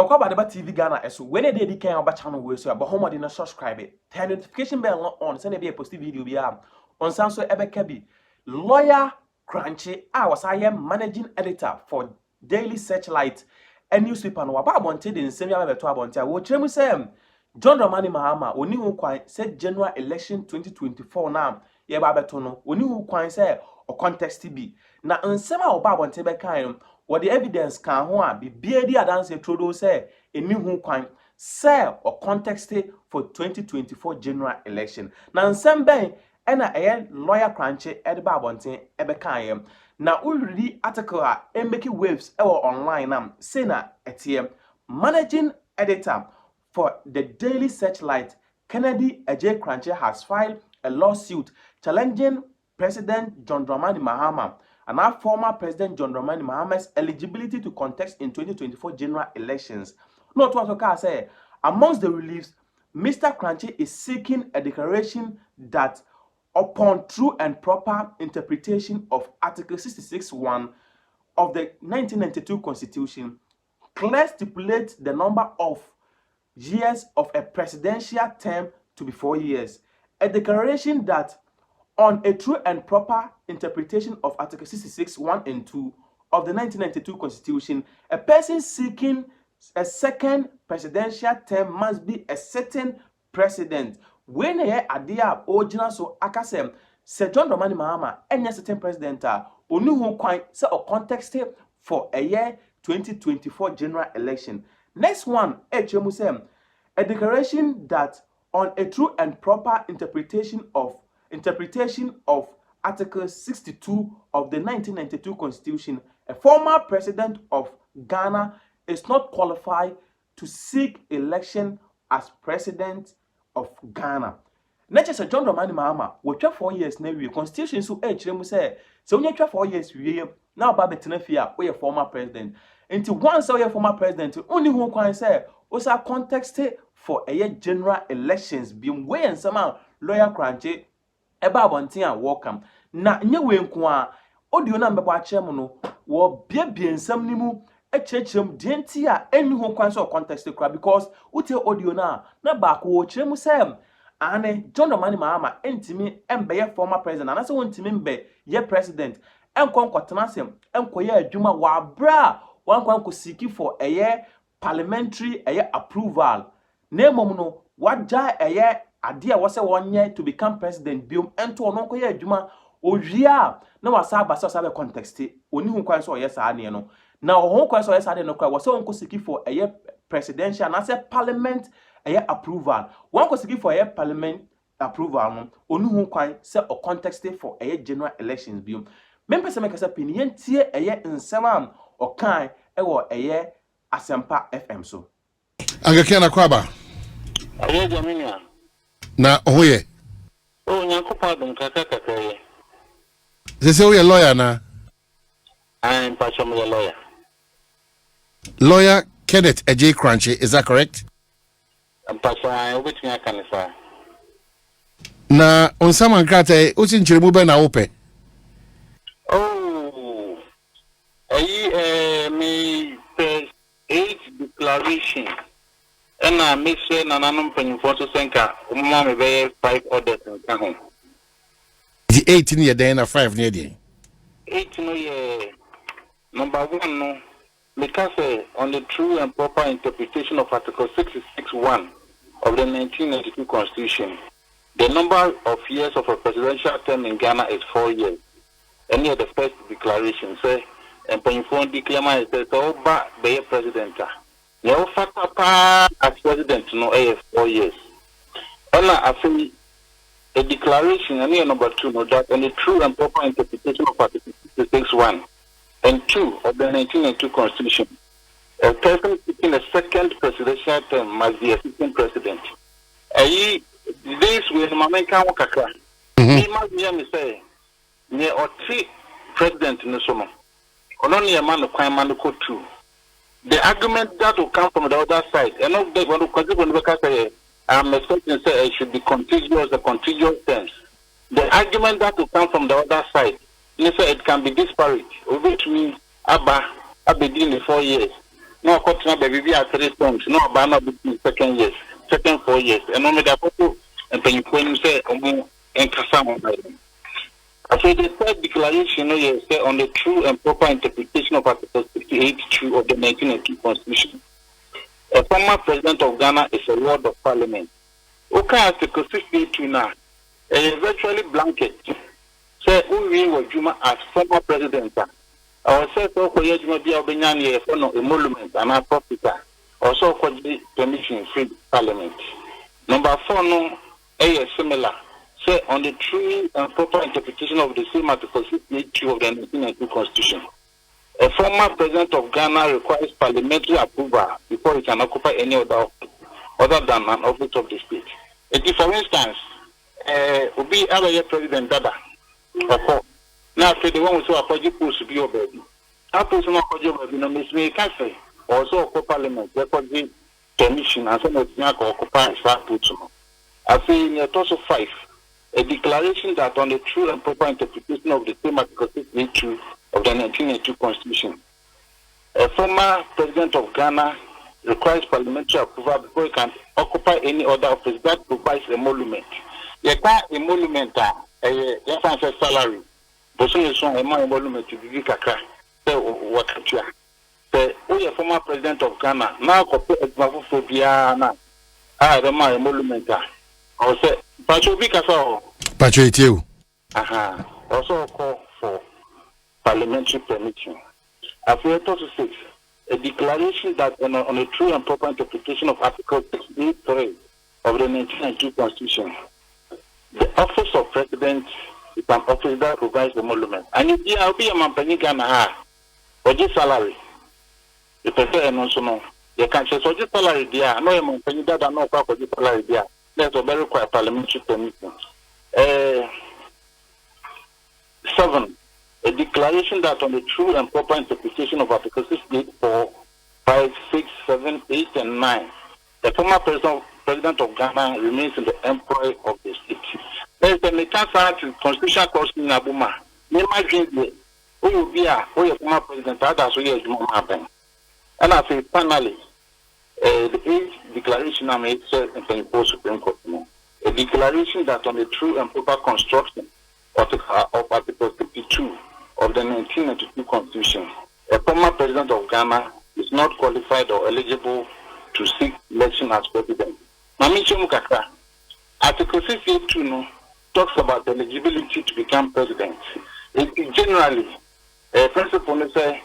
Now go about tvghana so when they can about channel we so but home dey subscribe it. Turn notification bell on send be a post video bi am. On sanso ebeka bi lawyer Crunchy was I am managing editor for Daily Searchlight and newspaper no about bonte the nsem ya beto abonte wo kyeremu say John Dramani Mahama oni hu kwan say general election 2024 now ye ba beto no oni hu kwan say o contest bi na nsem a oba bonte be kan what the evidence can ho a bibia di adanse trodo say eni hu kwan say o contest for 2024 general election na nsem ben ena lawyer Crunchy edba abonte ebe kan na we read article a make waves online now say na etie managing editor for the Daily Searchlight Kennedy has filed a lawsuit challenging President John Dramani Mahama and our former President John Dramani Mahama's eligibility to contest in 2024 general elections. Not what I say. Amongst the reliefs, Mr. Crunchy is seeking a declaration that upon true and proper interpretation of Article 66(1) of the 1992 Constitution, clearly stipulates the number of years of a presidential term to be 4 years. A declaration that on a true and proper interpretation of Article 66(1) and 2 of the 1992 Constitution, a person seeking a second presidential term must be a certain president. When a idea original so akasem Sir John Dramani Mahama any certain president oni hu kwan say a context for a year 2024 general election. Next one HMUSM a declaration that on a true and proper interpretation of Article 62 of the 1992 Constitution, a former president of Ghana is not qualified to seek election as president of Ghana. Next is John Dramani Mahama. We try 4 years na we constitution so kyerem say so we try 4 years we now ba betena fia we former president. Until once we former president only who kwan say osa context for a general elections be way and some lawyer Crunchy eba abonten a welcome. Na nye we nko a audio na mbeba kyerem no wo bia nsam ni mu echechem denti a eni ho kwan so context kra because utie audio na ba ko wo kyerem say ane John Dramani Mahama entimi embeye former president anase wontimi mbe ye president enkonkotenasem enkoye adwuma wa bra wankwanko seek for eye parliamentary eye approval na mom no waja eye ade a wose wonye to become president biom ento ono koye adwuma owia na wasa ba so be context oni hu kwan so yes ane no na ho kwan so yes ane no kwa wose wonko seek for eye presidential anase parliament eye approval one ko seek for eye parliament approval no onu hu kwan say o context for eye general elections biom mempe se mekasa pini yentie eye nsema o kan ewo eye Asempa FM so angeke na kwaba aye jamina na ohoye o nyakopa dum kaka ye se we lawyer na I'm passion lawyer Kenneth Crunchy, is that correct? Passion which I can say na on some nkata o sin chiremu be na ope oh me eight declaration and I make sure nananom panimfo so senka umma me be 5 orders nka ho the 8 near the na 5 near the 8 no ye number 1 no because on the true and proper interpretation of Article 66(1) of the 1992 Constitution, the number of years of a presidential term in Ghana is 4 years. And here the first declaration say, and Penifon declare says, "Oh, but be a president. No factor as president no 4 years." And I think a declaration, and here number 2, no that on the true and proper interpretation of Article 66(1) and 2 of the 1992 Constitution, a person seeking a second presidential term must be a sitting president. This way, my man can't work. He must be a say, near or 3 president in the summer. Only a man of crime man code 2. The argument that will come from the other side, and not they want to consider because I'm expecting to say it should be contiguous terms. The argument that will come from the other side, it can be disparate, which means Abba been in 4 years. No continue baby at 3 terms, no banner between second 4 years. And only the photo and then you say and Kasama. So the third declaration say on the true and proper interpretation of Article 68(2) of the 1982 Constitution. A former president of Ghana is a Lord of Parliament. Okay, Article 68(2) now, a virtually blanket. Say, we were Juma as former president. Our set of Yajuma Bia Benyani for no emolument and our profiter. Also for the permission free Parliament. Number 4, no, a similar. Say on the true and proper interpretation of the same Article 68(2) of the 1992 Constitution. A former president of Ghana requires parliamentary approval before he can occupy any other than an office of the state. For instance, Obi Abaye President Dada. Now, the one who saw a project post to be your baby. I post no project baby, no Miss May Cafe, also for Parliament, recording permission, and some of the occupy start put. I say in your total 5, a declaration that on the true and proper interpretation of the same Article 68(2) of the 1982 Constitution, a former president of Ghana requires parliamentary approval before he can occupy any other office that provides emolument. You can't emolument a salary, but soon as one emolument to be kakra. Say, we a former president of Ghana now compare exmaphobia na. I don't mind emolument. I say, Pacho Bikasa. Pacho Itio. Also call for parliamentary permission. After 36, a declaration that on a true and proper interpretation of Article 63 of the 1992 Constitution, the office of president is an office that provides the emolument. And if I'll be a man penny Ghana, or this salary, the president and also no, they can't say so just salary there. No, a man penny that I know for this salary there. There's a very require parliamentary permission. 7. A declaration that on the true and proper interpretation of Article 68, 4, 5, 6, 7, 8, and 9, the former president of Ghana remains in the employ of the state. There is a mechanical constitutional question in Abuma. Nema Jingle, who will be a former president, that's where you happen. And I say, finally, the 8th declaration I made in the Supreme Court. A declaration that on the true and proper construction of Article 52 of the 1992 Constitution, a former president of Ghana is not qualified or eligible to seek election as president. Article 68(2) talks about eligibility to become president. It generally, a principle says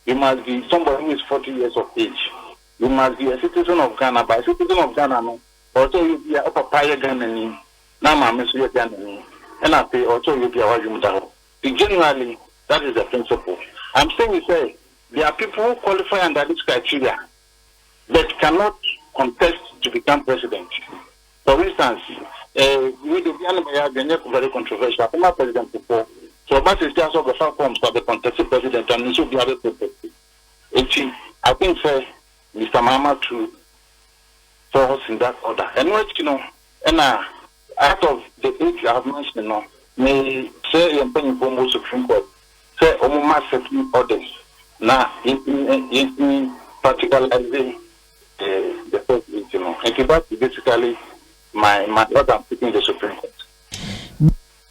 you must be somebody who is 40 years of age. You must be a citizen of Ghana. By citizen of Ghana, no, also you be a papaya Ghananese. Now my Monsieur Ghananese. And I say also you be a Wajumdaho. Generally, that is the principle. I'm saying we say there are people who qualify under this criteria that cannot contest to become president. For instance, we do very controversial. Former president before, so that is just of the fact forms of the contested president and also the other perspective. I think say Mr. Mahama to falls in that order. And what and out of the 8 I have mentioned, may say in the Supreme Court, say certain orders. Now, in particularly the first 8, and that's basically my order I'm picking the Supreme Court.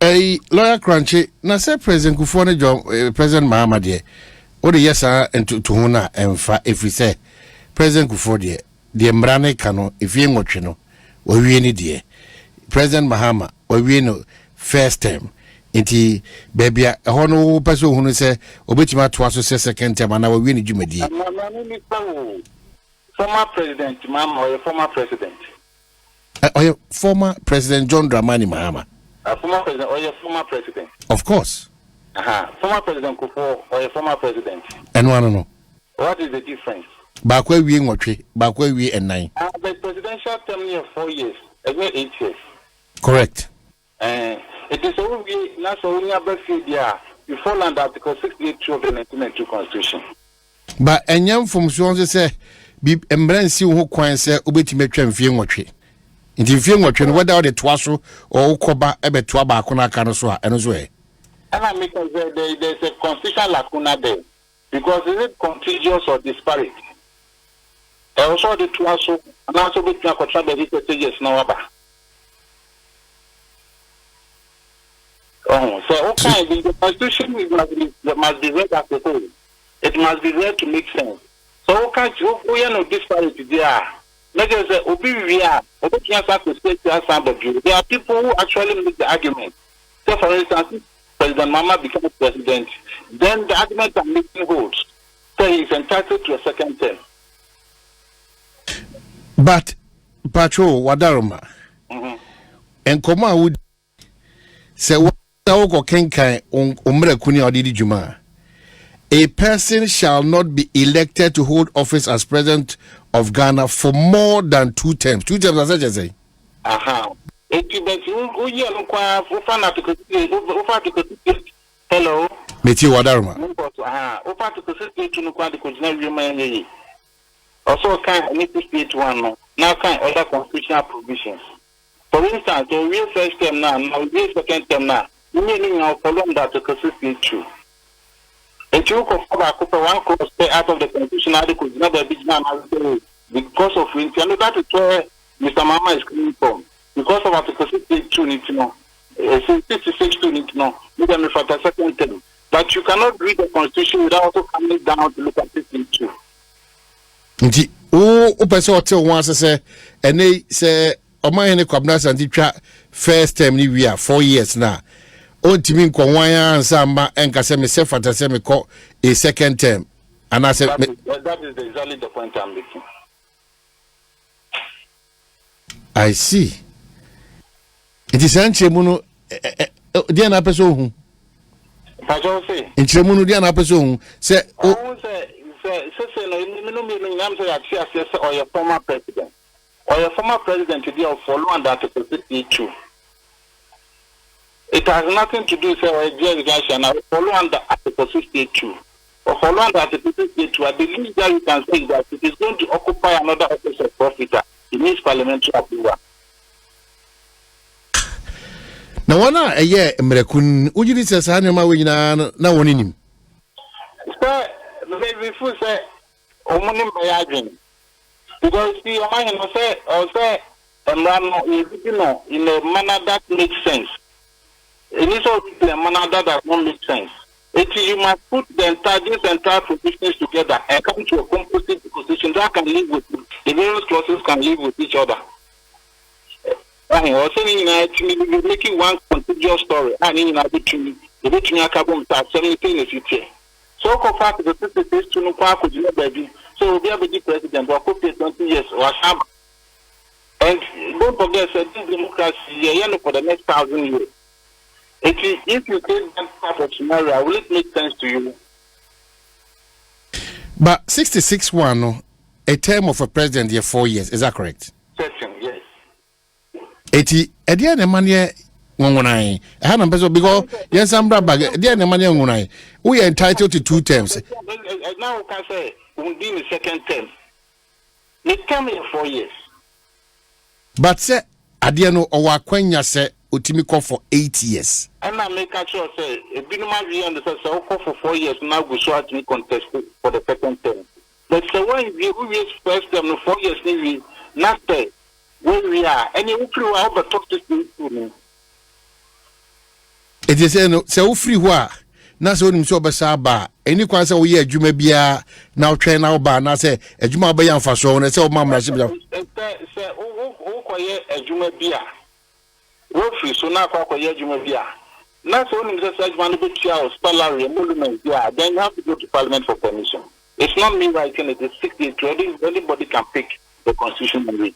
Lawyer Crunchy, na say President Kufone President Mahama de, o de yes and to huna emfa if we say President Kufone de mbrane kano if ye nwotwe no we ni de President Mahama we no first term inti baby ho no person hunu say obetima to aso say second term na we ni dwumadi former president Mahama or former president former President John Dramani Mahama. Former president or former president? Of course. Former President Kufuor or former president? And no. What is the difference? Back where we in watch, back where we and 9. The presidential term of 4 years, 8 years. Correct. It is only not only about you fall under Article 68 of the 1992 Constitution. But and young from Swansea say, be embrace you who can say, Ubeti Metram watch. Inti mfie nwotwe whether the twaso or ukoba ebetwa ba akona ka no so a eno so e and I make there's a constitutional lacuna there because is it contiguous or disparate also the two also, and also with the contract that he said yes, no, oh, so okay, the constitution must be read as a whole. It must be read to make sense. So okay, we are no disparity there. Let us say, there are people who actually make the argument. So, for instance, if President Mahama becomes president, then the argument are making holds. So he is entitled to a second term. But, Pacho, Wadaroma, and Koma would say, what Kenkai Umre Kuni Odidi Juma. A person shall not be elected to hold office as president of Ghana for more than 2 terms. 2 terms, as I just say. Hello. Meti Wadaruma. Also, kind need to state one now kind other constitutional provisions. For instance, the real first term now, real second term now, meaning our following that to consist true. And you could one could stay out of the constitution article, never be done because of which you know that is where Mr. Mahama is coming from. Because of Article 62 need to know, 66 to need to know, you can refer to a second term. But you cannot read the constitution without also coming down to look at 62. Nti o pese o te won say ene say o man ne kwabna santi twa first term ni we are 4 years na o timi nko wan ansa ma enka se me se fata se me ko a second term and I said that is exactly the point I'm making. I see. It is anchemu no dia na peso hu. Pajo say. Nchemu no dia na peso hu say o say or your former president. Or your former president today of follow on that Article 62. It has nothing to do with follow on the Article 62. Or follow on the Article 62. I believe that you can say that it is going to occupy another office of profiter. It needs parliamentary approval. Now, one a year, American, would you say, Sanima, we now one in him? Sir, maybe for say, Omonim Bayagin. Because the man say, or say, and run in a manner that makes sense. It is also a manner that does not make sense. You must put the entire provisions together and come to a composite position that can live with the various clauses can live with each other. I was saying making one contiguous story. I mean, between a carbon tax, 17 is it. So, far, the statistics to no park with your baby. So, we have a president or 20 years or some. And don't forget, this democracy for the next 1,000 years. If you take that type of scenario, will it make sense to you? But 66-1, a term of a president here 4 years, is that correct? Certain, yes. 80, a dear Nemania Wonai. I had a peso because yes, I'm brabag, dear Nemania Wonai. We are entitled to 2 terms. Now, can say, we'll be in the second term. They come in 4 years. But, say, Adiano or Quenya said, Utimiko for 8 years. And I make sure say a minimum year and the for 4 years now we show to me contest for the second term. But so when we first term 4 years maybe not there where we are and you free how but talk to me. It is so free wa na so nim so besaba any kwan say we adwuma bia na twɛn na ba na say adwuma ba yan fa so na say o mamra se bia say o koye adwuma bia wo free so na koye adwuma bia na so nim say adwuma no betua o salary emolument bia then you have to go to parliament for permission. It's not me writing it, it's 60. Anybody can pick the constitution and read.